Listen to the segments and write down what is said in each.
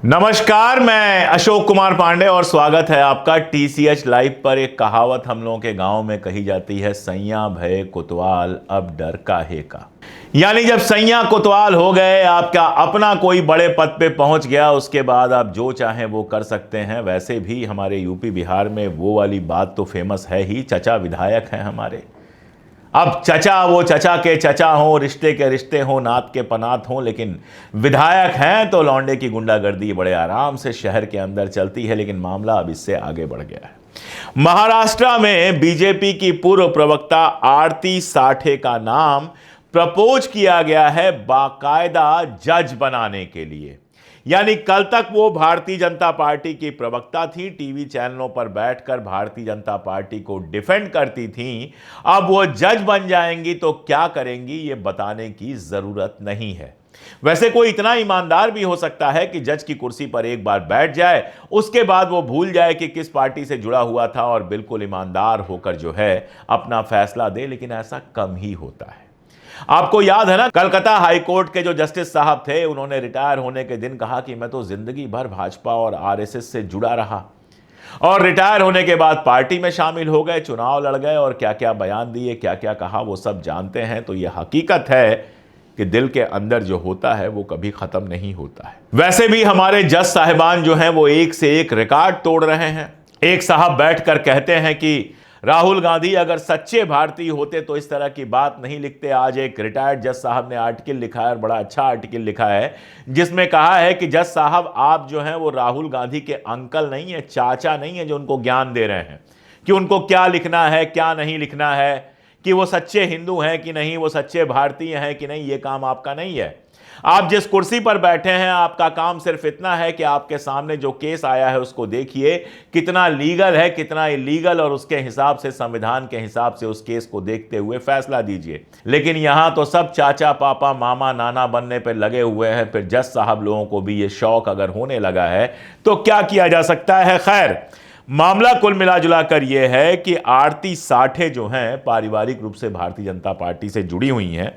नमस्कार, मैं अशोक कुमार पांडे और स्वागत है आपका टीसीएच लाइव पर। एक कहावत हम लोगों के गांव में कही जाती है, सैया भय कोतवाल अब डर काहे का। यानी जब सैया कोतवाल हो गए, आपका अपना कोई बड़े पद पे पहुंच गया, उसके बाद आप जो चाहें वो कर सकते हैं। वैसे भी हमारे यूपी बिहार में वो वाली बात तो फेमस है ही, चचा विधायक हैं हमारे। अब चचा वो चचा के चचा हो, रिश्ते के रिश्ते हो, नात के पनात हो, लेकिन विधायक हैं तो लौंडे की गुंडागर्दी बड़े आराम से शहर के अंदर चलती है। लेकिन मामला अब इससे आगे बढ़ गया है। महाराष्ट्र में बीजेपी की पूर्व प्रवक्ता आरती साठे का नाम प्रपोज किया गया है बाकायदा जज बनाने के लिए। यानी कल तक वो भारतीय जनता पार्टी की प्रवक्ता थी, टीवी चैनलों पर बैठकर भारतीय जनता पार्टी को डिफेंड करती थी। अब वो जज बन जाएंगी तो क्या करेंगी ये बताने की जरूरत नहीं है। वैसे कोई इतना ईमानदार भी हो सकता है कि जज की कुर्सी पर एक बार बैठ जाए, उसके बाद वो भूल जाए कि किस पार्टी से जुड़ा हुआ था और बिल्कुल ईमानदार होकर जो है अपना फैसला दे, लेकिन ऐसा कम ही होता है। आपको याद है ना, कलकत्ता हाईकोर्ट के जो जस्टिस साहब थे, उन्होंने रिटायर होने के दिन कहा कि मैं तो जिंदगी भर भाजपा और आरएसएस से जुड़ा रहा, और रिटायर होने के बाद पार्टी में शामिल हो गए, चुनाव लड़ गए और क्या क्या बयान दिए, क्या क्या कहा, वो सब जानते हैं। तो यह हकीकत है कि दिल के अंदर जो होता है वो कभी खत्म नहीं होता है। वैसे भी हमारे जज साहिबान जो हैं वो एक से एक रिकॉर्ड तोड़ रहे हैं। एक साहब बैठकर कहते हैं कि राहुल गांधी अगर सच्चे भारतीय होते तो इस तरह की बात नहीं लिखते। आज एक रिटायर्ड जज साहब ने आर्टिकल लिखा है, और बड़ा अच्छा आर्टिकल लिखा है, जिसमें कहा है कि जज साहब आप जो हैं वो राहुल गांधी के अंकल नहीं है, चाचा नहीं है, जो उनको ज्ञान दे रहे हैं कि उनको क्या लिखना है क्या नहीं लिखना है, कि वो सच्चे हिंदू हैं कि नहीं, वो सच्चे भारतीय हैं कि नहीं। ये काम आपका नहीं है। आप जिस कुर्सी पर बैठे हैं, आपका काम सिर्फ इतना है कि आपके सामने जो केस आया है उसको देखिए, कितना लीगल है कितना इलीगल, और उसके हिसाब से, संविधान के हिसाब से उस केस को देखते हुए फैसला दीजिए। लेकिन यहां तो सब चाचा पापा मामा नाना बनने पर लगे हुए हैं। फिर जज साहब लोगों को भी ये शौक अगर होने लगा है तो क्या किया जा सकता है। खैर, मामला कुल मिलाजुला कर यह है कि आरती साठे जो हैं पारिवारिक रूप से भारतीय जनता पार्टी से जुड़ी हुई हैं।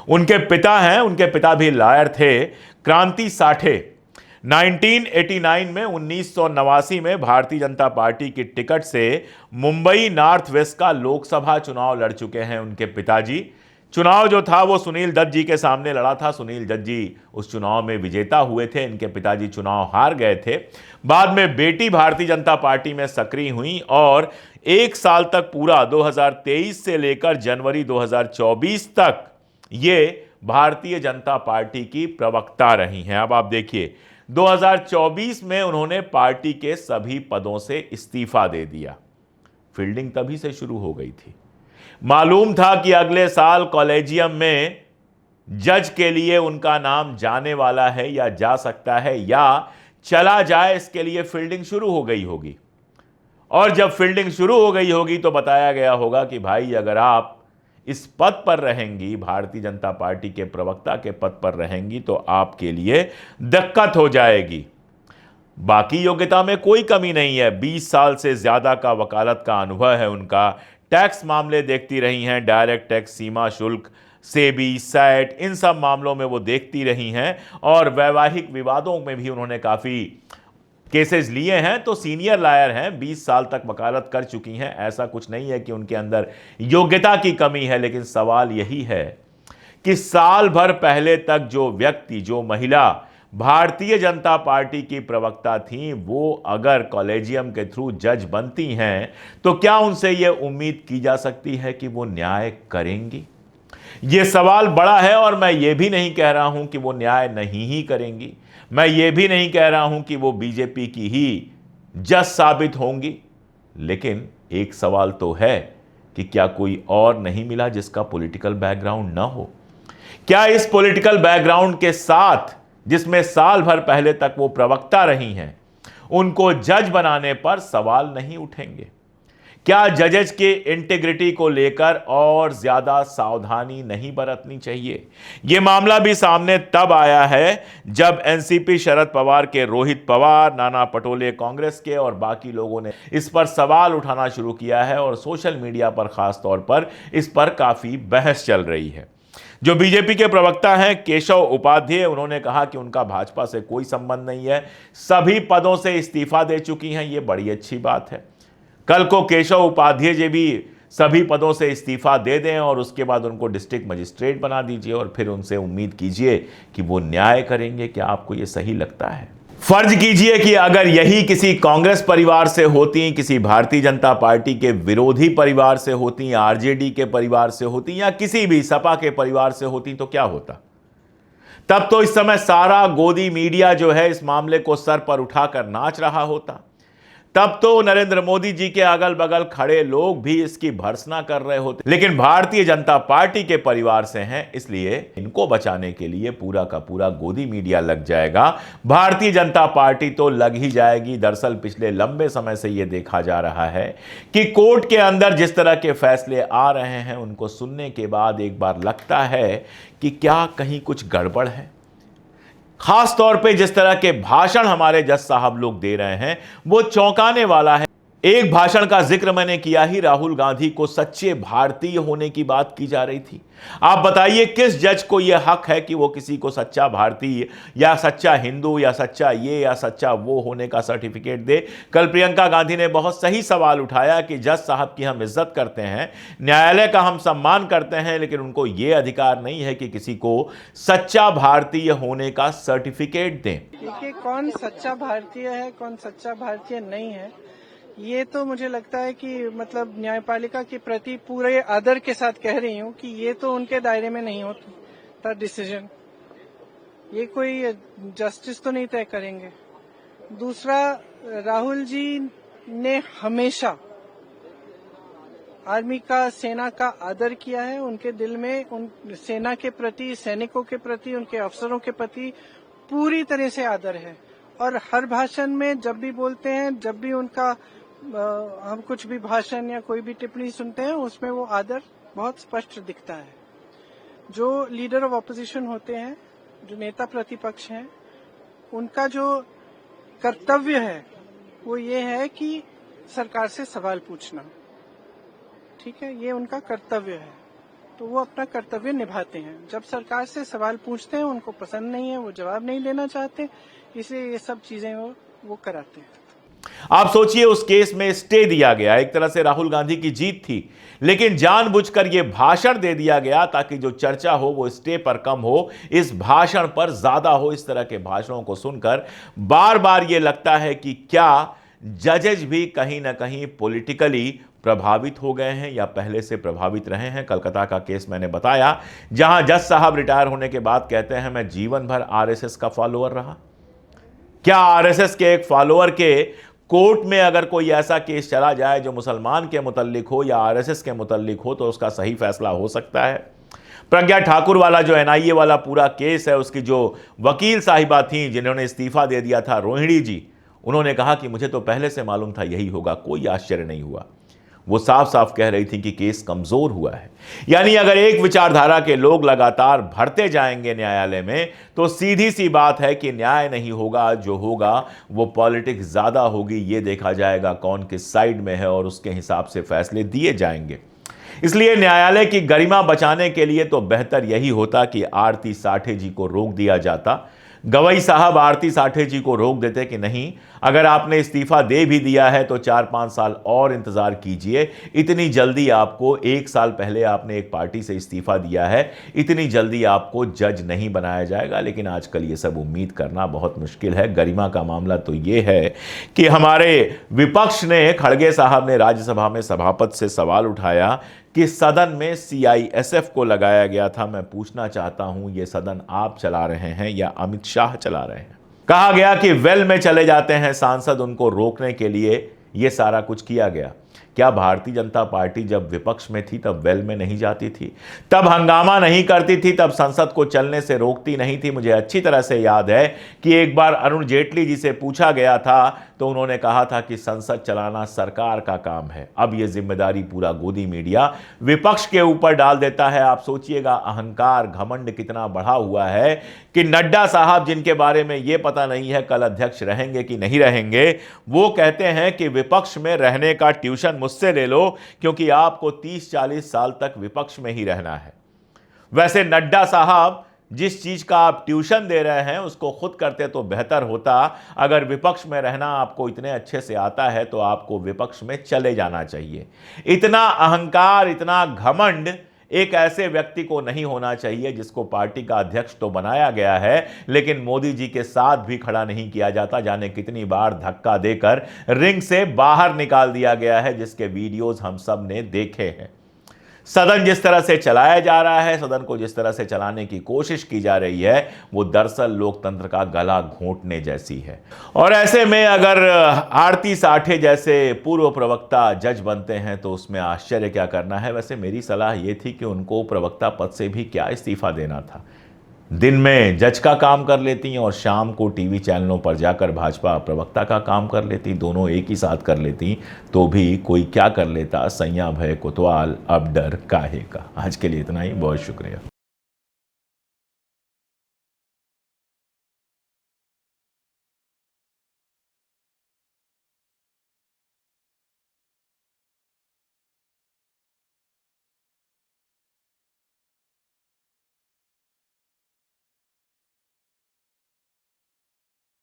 उनके पिता हैं, उनके पिता भी लॉयर थे, क्रांति साठे। 1989 में 1989 में भारतीय जनता पार्टी की टिकट से मुंबई नॉर्थ वेस्ट का लोकसभा चुनाव लड़ चुके हैं उनके पिताजी। चुनाव जो था वो सुनील दत्त जी के सामने लड़ा था। सुनील दत्त जी उस चुनाव में विजेता हुए थे, इनके पिताजी चुनाव हार गए थे। बाद में बेटी भारतीय जनता पार्टी में सक्रिय हुई और एक साल तक, पूरा 2023 से लेकर जनवरी 2024 तक ये भारतीय जनता पार्टी की प्रवक्ता रही हैं। अब आप देखिए, 2024 में उन्होंने पार्टी के सभी पदों से इस्तीफा दे दिया। फील्डिंग तभी से शुरू हो गई थी। मालूम था कि अगले साल कॉलेजियम में जज के लिए उनका नाम जाने वाला है, या जा सकता है या चला जाए, इसके लिए फील्डिंग शुरू हो गई होगी। और जब फील्डिंग शुरू हो गई होगी तो बताया गया होगा कि भाई अगर आप इस पद पर रहेंगी, भारतीय जनता पार्टी के प्रवक्ता के पद पर रहेंगी, तो आपके लिए दिक्कत हो जाएगी। बाकी योग्यता में कोई कमी नहीं है, 20 साल से ज्यादा का वकालत का अनुभव है उनका। टैक्स मामले देखती रही हैं, डायरेक्ट टैक्स, सीमा शुल्क, सेबी, सैट, इन सब मामलों में वो देखती रही हैं, और वैवाहिक विवादों में भी उन्होंने काफ़ी केसेस लिए हैं। तो सीनियर लॉयर हैं, 20 साल तक वकालत कर चुकी हैं। ऐसा कुछ नहीं है कि उनके अंदर योग्यता की कमी है, लेकिन सवाल यही है कि साल भर पहले तक जो व्यक्ति, जो महिला भारतीय जनता पार्टी की प्रवक्ता थी, वो अगर कॉलेजियम के थ्रू जज बनती हैं तो क्या उनसे यह उम्मीद की जा सकती है कि वो न्याय करेंगी? यह सवाल बड़ा है। और मैं ये भी नहीं कह रहा हूं कि वो न्याय नहीं ही करेंगी, मैं ये भी नहीं कह रहा हूं कि वो बीजेपी की ही जज साबित होंगी। लेकिन एक सवाल तो है कि क्या कोई और नहीं मिला जिसका पॉलिटिकल बैकग्राउंड ना हो? क्या इस पॉलिटिकल बैकग्राउंड के साथ, जिसमें साल भर पहले तक वो प्रवक्ता रही हैं, उनको जज बनाने पर सवाल नहीं उठेंगे? क्या जजेस के इंटीग्रिटी को लेकर और ज्यादा सावधानी नहीं बरतनी चाहिए? यह मामला भी सामने तब आया है जब एनसीपी शरद पवार के रोहित पवार, नाना पटोले कांग्रेस के, और बाकी लोगों ने इस पर सवाल उठाना शुरू किया है, और सोशल मीडिया पर खास तौर पर इस पर काफी बहस चल रही है। जो बीजेपी के प्रवक्ता हैं केशव उपाध्याय, उन्होंने कहा कि उनका भाजपा से कोई संबंध नहीं है, सभी पदों से इस्तीफा दे चुकी हैं। ये बड़ी अच्छी बात है। कल को केशव उपाध्याय जी भी सभी पदों से इस्तीफा दे दें और उसके बाद उनको डिस्ट्रिक्ट मजिस्ट्रेट बना दीजिए और फिर उनसे उम्मीद कीजिए कि वो न्याय करेंगे। क्या आपको ये सही लगता है? फर्ज कीजिए कि अगर यही किसी कांग्रेस परिवार से होती, किसी भारतीय जनता पार्टी के विरोधी परिवार से होती, आरजेडी के परिवार से होती या किसी भी सपा के परिवार से होती तो क्या होता? तब तो इस समय सारा गोदी मीडिया जो है इस मामले को सर पर उठाकर नाच रहा होता। तब तो नरेंद्र मोदी जी के अगल बगल खड़े लोग भी इसकी भर्त्सना कर रहे होते। लेकिन भारतीय जनता पार्टी के परिवार से हैं, इसलिए इनको बचाने के लिए पूरा का पूरा गोदी मीडिया लग जाएगा। भारतीय जनता पार्टी तो लग ही जाएगी। दरअसल पिछले लंबे समय से यह देखा जा रहा है कि कोर्ट के अंदर जिस तरह के फैसले आ रहे हैं उनको सुनने के बाद एक बार लगता है कि क्या कहीं कुछ गड़बड़ है। खास तौर पे जिस तरह के भाषण हमारे जज साहब लोग दे रहे हैं वो चौंकाने वाला है। एक भाषण का जिक्र मैंने किया ही, राहुल गांधी को सच्चे भारतीय होने की बात की जा रही थी। आप बताइए किस जज को यह हक है कि वो किसी को सच्चा भारतीय या सच्चा हिंदू या सच्चा ये या सच्चा वो होने का सर्टिफिकेट दे? कल प्रियंका गांधी ने बहुत सही सवाल उठाया कि जज साहब की हम इज्जत करते हैं, न्यायालय का हम सम्मान करते हैं, लेकिन उनको यह अधिकार नहीं है कि किसी को सच्चा भारतीय होने का सर्टिफिकेट दें। देखिए, कौन सच्चा भारतीय है कौन सच्चा भारतीय नहीं है, ये तो मुझे लगता है कि मतलब न्यायपालिका के प्रति पूरे आदर के साथ कह रही हूँ कि ये तो उनके दायरे में नहीं होता डिसीजन। ये कोई जस्टिस तो नहीं तय करेंगे। दूसरा, राहुल जी ने हमेशा आर्मी का, सेना का आदर किया है। उनके दिल में उन सेना के प्रति, सैनिकों के प्रति, उनके अफसरों के प्रति पूरी तरह से आदर है। और हर भाषण में जब भी बोलते हैं, जब भी उनका हम कुछ भी भाषण या कोई भी टिप्पणी सुनते हैं, उसमें वो आदर बहुत स्पष्ट दिखता है। जो लीडर ऑफ ऑपोजिशन होते हैं, जो नेता प्रतिपक्ष हैं, उनका जो कर्तव्य है वो ये है कि सरकार से सवाल पूछना। ठीक है, ये उनका कर्तव्य है, तो वो अपना कर्तव्य निभाते हैं। जब सरकार से सवाल पूछते हैं, उनको पसंद नहीं है, वो जवाब नहीं देना चाहते, इसलिए ये सब चीजें वो कराते हैं। आप सोचिए, उस केस में स्टे दिया गया, एक तरह से राहुल गांधी की जीत थी, लेकिन जानबूझकर यह भाषण दे दिया गया ताकि जो चर्चा हो वो स्टे पर कम हो, इस भाषण पर ज्यादा हो। इस तरह के भाषणों को सुनकर बार बार यह लगता है कि क्या जजेज भी कहीं ना कहीं पॉलिटिकली प्रभावित हो गए हैं या पहले से प्रभावित रहे हैं। कोलकाता का केस मैंने बताया, जहां जज साहब रिटायर होने के बाद कहते हैं मैं जीवन भर आरएसएस का फॉलोअर रहा। क्या आरएसएस के एक फॉलोअर के कोर्ट में अगर कोई ऐसा केस चला जाए जो मुसलमान के मुतल्लिक हो या आरएसएस के मुतल्लिक हो तो उसका सही फैसला हो सकता है? प्रज्ञा ठाकुर वाला जो एनआईए वाला पूरा केस है, उसकी जो वकील साहिबा थी जिन्होंने इस्तीफा दे दिया था, रोहिणी जी, उन्होंने कहा कि मुझे तो पहले से मालूम था यही होगा, कोई आश्चर्य नहीं हुआ। वो साफ साफ कह रही थी कि केस कमजोर हुआ है। यानी अगर एक विचारधारा के लोग लगातार भरते जाएंगे न्यायालय में तो सीधी सी बात है कि न्याय नहीं होगा, जो होगा वो पॉलिटिक्स ज्यादा होगी। ये देखा जाएगा कौन किस साइड में है और उसके हिसाब से फैसले दिए जाएंगे। इसलिए न्यायालय की गरिमा बचाने के लिए तो बेहतर यही होता कि आरती साठे जी को रोक दिया जाता। गवई साहब आरती साठे जी को रोक देते कि नहीं, अगर आपने इस्तीफा दे भी दिया है तो 4-5 साल और इंतजार कीजिए। इतनी जल्दी आपको, 1 साल पहले आपने एक पार्टी से इस्तीफा दिया है, इतनी जल्दी आपको जज नहीं बनाया जाएगा। लेकिन आजकल ये सब उम्मीद करना बहुत मुश्किल है। गरिमा का मामला तो ये है कि हमारे विपक्ष ने, खड़गे साहब ने राज्यसभा में सभापति से सवाल उठाया कि सदन में सीआईएसएफ को लगाया गया था। मैं पूछना चाहता हूं, यह सदन आप चला रहे हैं या अमित शाह चला रहे हैं? कहा गया कि वेल में चले जाते हैं सांसद, उनको रोकने के लिए यह सारा कुछ किया गया। क्या भारतीय जनता पार्टी जब विपक्ष में थी तब वेल में नहीं जाती थी, तब हंगामा नहीं करती थी, तब संसद को चलने से रोकती नहीं थी? मुझे अच्छी तरह से याद है कि एक बार अरुण जेटली जी से पूछा गया था तो उन्होंने कहा था कि संसद चलाना सरकार का काम है। अब यह जिम्मेदारी पूरा गोदी मीडिया विपक्ष के ऊपर डाल देता है। आप सोचिएगा अहंकार, घमंड कितना बढ़ा हुआ है कि नड्डा साहब, जिनके बारे में यह पता नहीं है कल अध्यक्ष रहेंगे कि नहीं रहेंगे, वो कहते हैं कि विपक्ष में रहने का ट्यूशन मुझसे ले लो, क्योंकि आपको 30-40 साल तक विपक्ष में ही रहना है। वैसे नड्डा साहब, जिस चीज का आप ट्यूशन दे रहे हैं उसको खुद करते तो बेहतर होता। अगर विपक्ष में रहना आपको इतने अच्छे से आता है तो आपको विपक्ष में चले जाना चाहिए। इतना अहंकार, इतना घमंड एक ऐसे व्यक्ति को नहीं होना चाहिए जिसको पार्टी का अध्यक्ष तो बनाया गया है, लेकिन मोदी जी के साथ भी खड़ा नहीं किया जाता। जाने कितनी बार धक्का देकर रिंग से बाहर निकाल दिया गया है, जिसके वीडियोस हम सब ने देखे हैं। सदन जिस तरह से चलाया जा रहा है, सदन को जिस तरह से चलाने की कोशिश की जा रही है, वो दरअसल लोकतंत्र का गला घोंटने जैसी है। और ऐसे में अगर आरती साठे जैसे पूर्व प्रवक्ता जज बनते हैं तो उसमें आश्चर्य क्या करना है। वैसे मेरी सलाह ये थी कि उनको प्रवक्ता पद से भी क्या इस्तीफा देना था। दिन में जज का काम कर लेती और शाम को टीवी चैनलों पर जाकर भाजपा प्रवक्ता का काम कर लेती, दोनों एक ही साथ कर लेती तो भी कोई क्या कर लेता। सैया भय कोतवाल अब डर काहे का। आज के लिए इतना ही, बहुत शुक्रिया।